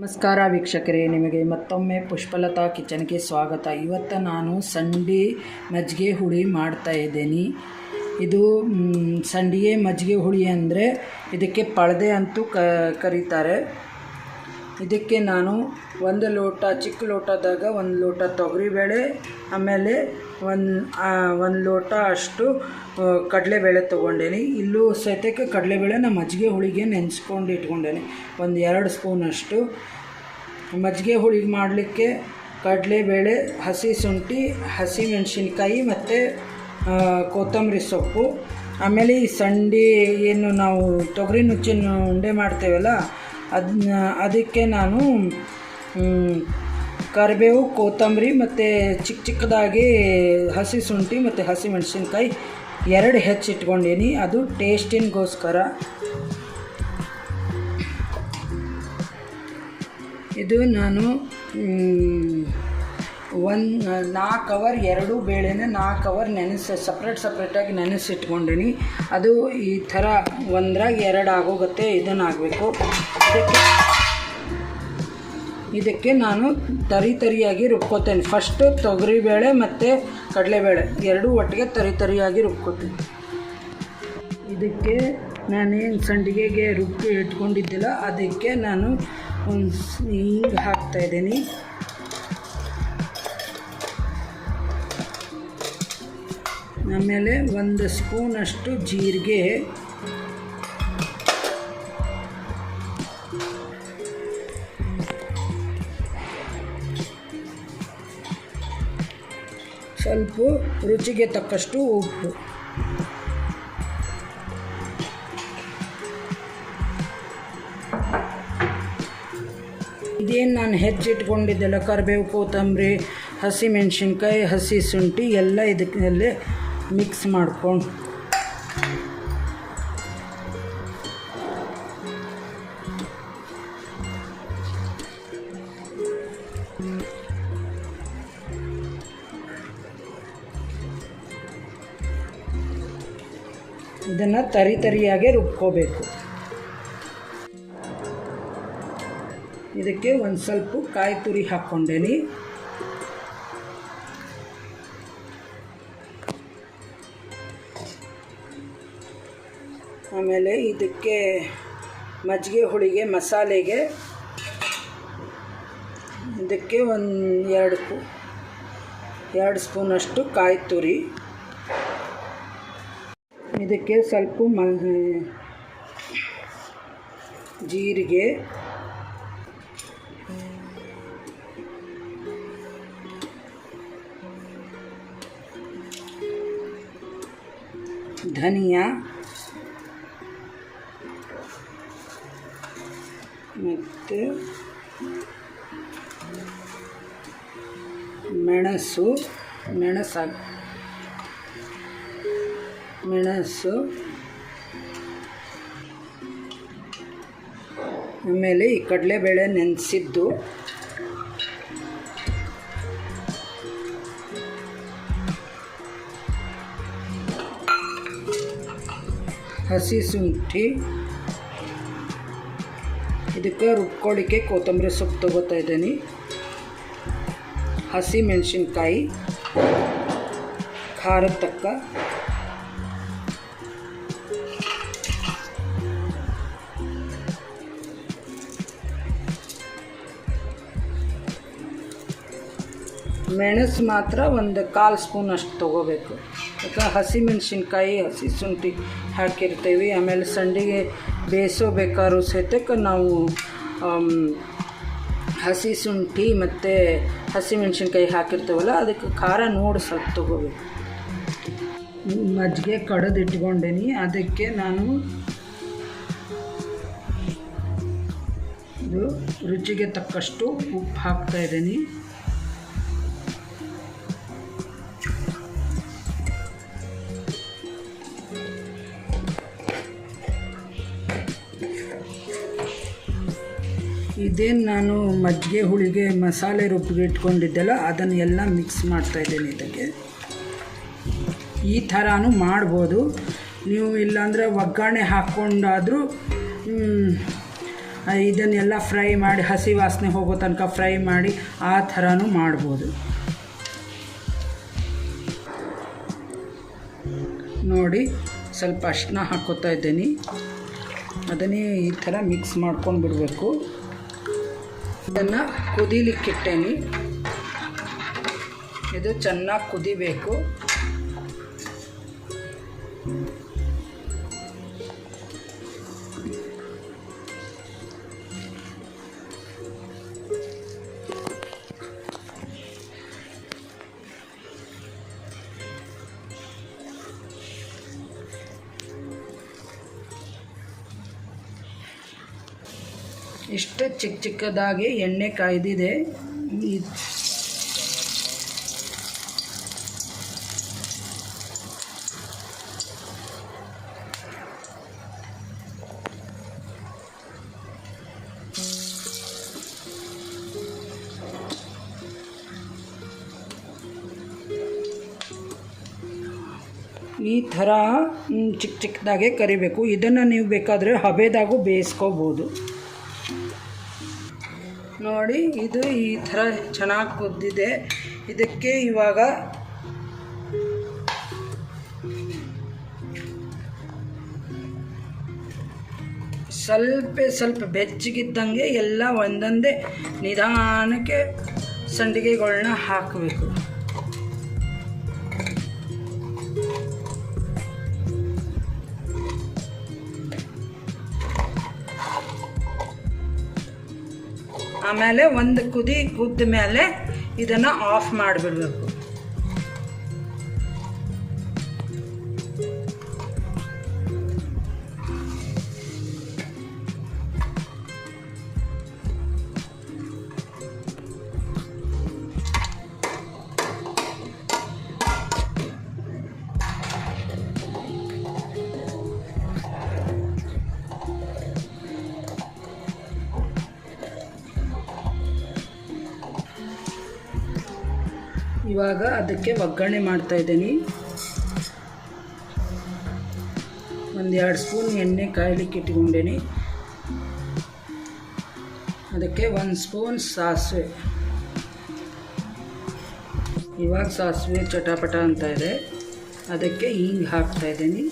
ನಮಸ್ಕಾರ ವೀಕ್ಷಕರೇ, ನಿಮಗೆ ಮತ್ತೊಮ್ಮೆ ಪುಷ್ಪಲತಾ ಕಿಚನ್ಗೆ ಸ್ವಾಗತ. ಇವತ್ತು ನಾನು ಸಂಡಿ ಮಜ್ಜಿಗೆ ಹುಳಿ ಮಾಡ್ತಾ ಇದ್ದೀನಿ. ಇದು ಸಂಡಿಗೆ ಮಜ್ಜಿಗೆ ಹುಳಿ ಅಂದರೆ ಇದಕ್ಕೆ ಪಳದೆ ಅಂತೂ ಕರೀತಾರೆ. ಇದಕ್ಕೆ ನಾನು ಒಂದು ಲೋಟ, ಚಿಕ್ಕ ಲೋಟದಾಗ ಒಂದು ಲೋಟ ತೊಗರಿಬೇಳೆ, ಆಮೇಲೆ ಒಂದು ಲೋಟ ಅಷ್ಟು ಕಡಲೆಬೇಳೆ ತೊಗೊಂಡೇನಿ. ಇಲ್ಲೂ ಸಹಿತಕ್ಕೆ ಕಡಲೆಬೇಳೆ ನಾನು ಮಜ್ಜಿಗೆ ಹುಳಿಗೆ ನೆನೆಸ್ಕೊಂಡು ಇಟ್ಕೊಂಡೇನಿ. ಒಂದು 2 ಸ್ಪೂನಷ್ಟು ಮಜ್ಜಿಗೆ ಹುಳಿಗೆ ಮಾಡಲಿಕ್ಕೆ ಕಡಲೆಬೇಳೆ, ಹಸಿ ಶುಂಠಿ, ಹಸಿ ಮೆಣಸಿನ್ಕಾಯಿ ಮತ್ತು ಕೊತ್ತಂಬರಿ ಸೊಪ್ಪು. ಆಮೇಲೆ ಈ ಸಂಡಿ ಏನು ನಾವು ತೊಗರಿ ನುಚ್ಚಿನ ಉಂಡೆ ಮಾಡ್ತೇವಲ್ಲ, ಅದಕ್ಕೆ ನಾನು ಕರಿಬೇವು, ಕೊತ್ತಂಬರಿ ಮತ್ತು ಚಿಕ್ಕದಾಗಿ ಹಸಿ ಶುಂಠಿ ಮತ್ತು ಹಸಿ ಮೆಣಸಿನ್ಕಾಯಿ 2 ಹೆಚ್ಚಿಟ್ಕೊಂಡೀನಿ. ಅದು ಟೇಸ್ಟಿನ್ಗೋಸ್ಕರ. ಇದು ನಾನು 4 ಅವರ್ 2 ಬೇಳೆನ 4 ಅವರ್ ಸಪ್ರೇಟಾಗಿ ನೆನೆಸಿಟ್ಕೊಂಡೀನಿ. ಅದು ಈ ಥರ ಒಂದ್ರಾಗ 2 ಆಗೋಗುತ್ತೆ. ಇದನ್ನಾಗಬೇಕು. ಇದಕ್ಕೆ ನಾನು ತರಿಯಾಗಿ ರುಬ್ಕೋತೇನೆ. ಫಸ್ಟು ತೊಗರಿಬೇಳೆ ಮತ್ತು ಕಡಲೆಬೇಳೆ 2 ಒಟ್ಟಿಗೆ ತರಿಯಾಗಿ ರುಬ್ಕೋತೀನಿ. ಇದಕ್ಕೆ ನಾನೇನು ಸಂಡಿಗೆಗೆ ರುಬ್ಬಿ ಇಟ್ಕೊಂಡಿದ್ದಿಲ್ಲ, ಅದಕ್ಕೆ ನಾನು ಹಿಂಗೆ ಹಾಕ್ತಾಯಿದ್ದೀನಿ. ಆಮೇಲೆ 1 ಸ್ಪೂನಷ್ಟು ಜೀರಿಗೆ, ಸ್ವಲ್ಪ ರುಚಿಗೆ ತಕ್ಕಷ್ಟು ಉಪ್ಪು. ಇದೇನು ನಾನು ಹೆಚ್ಚಿಟ್ಕೊಂಡಿದ್ದೆಲ್ಲ ಕರಿಬೇವು, ಕೊತ್ತಂಬರಿ, ಹಸಿ ಮೆಣಸಿನ್ಕಾಯಿ, ಹಸಿ ಶುಂಠಿ ಎಲ್ಲ ಇದಕ್ಕಲ್ಲೇ ಮಿಕ್ಸ್ ಮಾಡ್ಕೊಂಡು ಇದನ್ನು ತರಿಯಾಗೆ ರುಬ್ಕೋಬೇಕು. ಇದಕ್ಕೆ ಒಂದು ಸ್ವಲ್ಪ ಕಾಯಿ ತುರಿ ಹಾಕ್ಕೊಂಡೇನಿ. ಆಮೇಲೆ ಇದಕ್ಕೆ ಮಜ್ಜಿಗೆ ಹುಳಿಗೆ ಮಸಾಲೆಗೆ ಇದಕ್ಕೆ ಒಂದು 2 ಸ್ಪೂನಷ್ಟು ಕಾಯಿ ತುರಿ, ಇದಕ್ಕೆ ಸ್ವಲ್ಪ ಜೀರಿಗೆ, ಧನಿಯಾ ಮತ್ತು ಮೆಣಸು, ಆಮೇಲೆ ಈ ಕಡಲೆಬೇಳೆ ನೆನೆಸಿದ್ದು, ಹಸಿ ಶುಂಠಿ, ಇದಕ್ಕೆ ರುಬ್ಕೊಳ್ಳಿಕ್ಕೆ ಕೊತ್ತಂಬರಿ ಸೊಪ್ಪು ತೊಗೋತಾ ಇದ್ದೀನಿ, ಹಸಿ ಮೆಣಸಿನ್ಕಾಯಿ, ಖಾರದ ತಕ್ಕ, ಮೆಣಸು ಮಾತ್ರ ಒಂದು 1/4 ಸ್ಪೂನ್ ಅಷ್ಟು ತೊಗೋಬೇಕು. ಯಾಕಂದ್ರೆ ಹಸಿ ಮೆಣಸಿನ್ಕಾಯಿ, ಹಸಿ ಶುಂಠಿ ಹಾಕಿರ್ತೀವಿ. ಆಮೇಲೆ ಸಂಡಿಗೆ ಬೇಯಿಸೋಬೇಕಾದ್ರೂ ಸಹಿತಕ್ಕೆ ನಾವು ಹಸಿ ಶುಂಠಿ ಮತ್ತು ಹಸಿ ಮೆಣಸಿನ್ಕಾಯಿ ಹಾಕಿರ್ತೀವಲ್ಲ, ಅದಕ್ಕೆ ಖಾರ ನೋಡಿ ಸ್ವಲ್ಪ ತೊಗೋಬೇಕು. ಮಜ್ಜಿಗೆ ಕಡೆದು ಇಟ್ಕೊಂಡೇನಿ. ಅದಕ್ಕೆ ನಾನು ಇದು ರುಚಿಗೆ ತಕ್ಕಷ್ಟು ಉಪ್ಪು ಹಾಕ್ತಾಯಿದ್ದೀನಿ. ಇದೇನು ನಾನು ಮಜ್ಜಿಗೆ ಹುಳಿಗೆ ಮಸಾಲೆ ರುಬ್ಬಿಗೆ ಇಟ್ಕೊಂಡಿದ್ದೆಲ್ಲ ಅದನ್ನು ಎಲ್ಲ ಮಿಕ್ಸ್ ಮಾಡ್ತಾಯಿದ್ದೀನಿ. ಇದಕ್ಕೆ ಈ ಥರನೂ ಮಾಡ್ಬೋದು ನೀವು. ಇಲ್ಲಾಂದರೆ ಒಗ್ಗರಣೆ ಹಾಕ್ಕೊಂಡಾದರೂ ಇದನ್ನೆಲ್ಲ ಫ್ರೈ ಮಾಡಿ ಹಸಿ ವಾಸನೆ ಹೋಗೋ ತನಕ ಫ್ರೈ ಮಾಡಿ ಆ ಥರನೂ ಮಾಡ್ಬೋದು. ನೋಡಿ ಸ್ವಲ್ಪ ಅರಿಶಿನ ಹಾಕ್ಕೋತಾ ಇದ್ದೀನಿ. ಅದನ್ನೇ ಈ ಥರ ಮಿಕ್ಸ್ ಮಾಡ್ಕೊಂಡು ಬಿಡಬೇಕು. ಇದನ್ನು ಕುದೀಲಿಕ್ಕಿಟ್ಟೇನಿ. ಇದು ಚೆನ್ನಾಗಿ ಕುದಿಬೇಕು. ಇಷ್ಟು ಚಿಕ್ಕ ಚಿಕ್ಕದಾಗಿ ಎಣ್ಣೆ ಕಾಯ್ದಿದೆ. ಈ ಥರ ಚಿಕ್ಕ ಚಿಕ್ಕದಾಗೆ ಕರಿಬೇಕು. ಇದನ್ನು ನೀವು ಬೇಕಾದರೆ ಹಬೆದಾಗೂ ಬೇಯಿಸ್ಕೋಬೋದು. ನೋಡಿ ಇದು ಈ ಥರ ಚೆನ್ನಾಗಿ ಕುದ್ದಿದೆ. ಇದಕ್ಕೆ ಇವಾಗ ಸ್ವಲ್ಪ ಬೆಚ್ಚಗಿದ್ದಂಗೆ ಎಲ್ಲ ಒಂದೊಂದೇ ನಿಧಾನಕ್ಕೆ ಸಂಡಿಗೆಗಳನ್ನ ಹಾಕಬೇಕು. ಆಮೇಲೆ ಒಂದು ಕುದಿ ಕುದ್ದ ಮೇಲೆ ಇದನ್ನು ಆಫ್ ಮಾಡಿಬಿಡಬೇಕು. ಇವಾಗ ಅದಕ್ಕೆ ಒಗ್ಗರಣೆ ಮಾಡ್ತಾಯಿದ್ದೀನಿ. 1-2 ಸ್ಪೂನ್ ಎಣ್ಣೆ ಕಾಯಲಿಕ್ಕೆ ಇಟ್ಕೊಂಡೇನಿ. ಅದಕ್ಕೆ 1 ಸ್ಪೂನ್ ಸಾಸಿವೆ. ಇವಾಗ ಸಾಸಿವೆ ಚಟಾಪಟ ಅಂತ ಇದೆ. ಅದಕ್ಕೆ ಹಿಂಗೆ ಹಾಕ್ತಾಯಿದ್ದೀನಿ.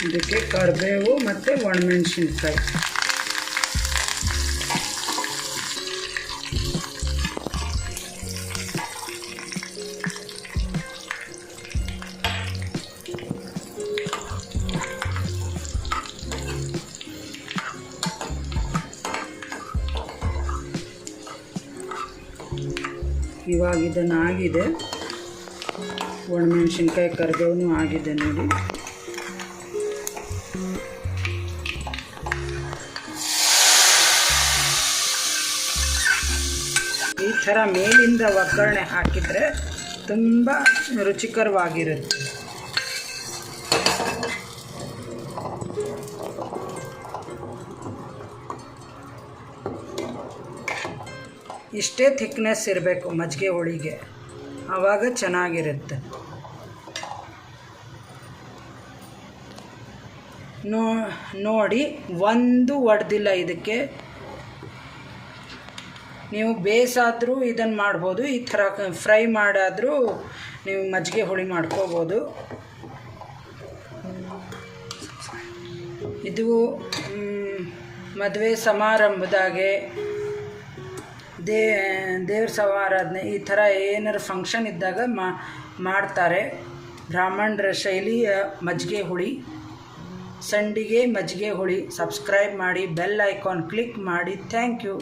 ಇದಕ್ಕೆ ಕರಿಬೇವು ಮತ್ತು ಒಣಮೆಣಸಿನ್ಕಾಯಿ. ಇವಾಗ ಇದನ್ನು ಆಗಿದೆ. ಒಣಮೆಣಸಿನ್ಕಾಯಿ ಕರಿಬೇವು ಆಗಿದೆ ನೋಡಿ. ಈ ಥರ ಮೇಲಿಂದ ಒಗ್ಗರಣೆ ಹಾಕಿದರೆ ತುಂಬ ರುಚಿಕರವಾಗಿರುತ್ತೆ. ಇಷ್ಟೇ ಥಿಕ್ನೆಸ್ ಇರಬೇಕು ಮಜ್ಜಿಗೆ ಹುಳಿಗೆ, ಆವಾಗ ಚೆನ್ನಾಗಿರುತ್ತೆ. ನೋಡಿ ಒಂದು ಒಡೆದಿಲ್ಲ ಇದಕ್ಕೆ. ನೀವು ಬೇಸಾದರೂ ಇದನ್ನು ಮಾಡ್ಬೋದು, ಈ ಥರ ಫ್ರೈ ಮಾಡಾದರೂ ನೀವು ಮಜ್ಜಿಗೆ ಹುಳಿ ಮಾಡ್ಕೋಬೋದು. ಇದು ಮದುವೆ ಸಮಾರಂಭದಾಗೆ ದೇವ್ರ ಸಮಾರಾಧನೆ ಈ ಥರ ಏನಾರು ಫಂಕ್ಷನ್ ಇದ್ದಾಗ ಮಾಡ್ತಾರೆ. ಬ್ರಾಹ್ಮಣರ ಶೈಲಿಯ ಮಜ್ಜಿಗೆ ಹುಳಿ, ಸಂಡಿಗೆ ಮಜ್ಜಿಗೆ ಹುಳಿ. ಸಬ್ಸ್ಕ್ರೈಬ್ ಮಾಡಿ, ಬೆಲ್ ಐಕಾನ್ ಕ್ಲಿಕ್ ಮಾಡಿ. Thank you.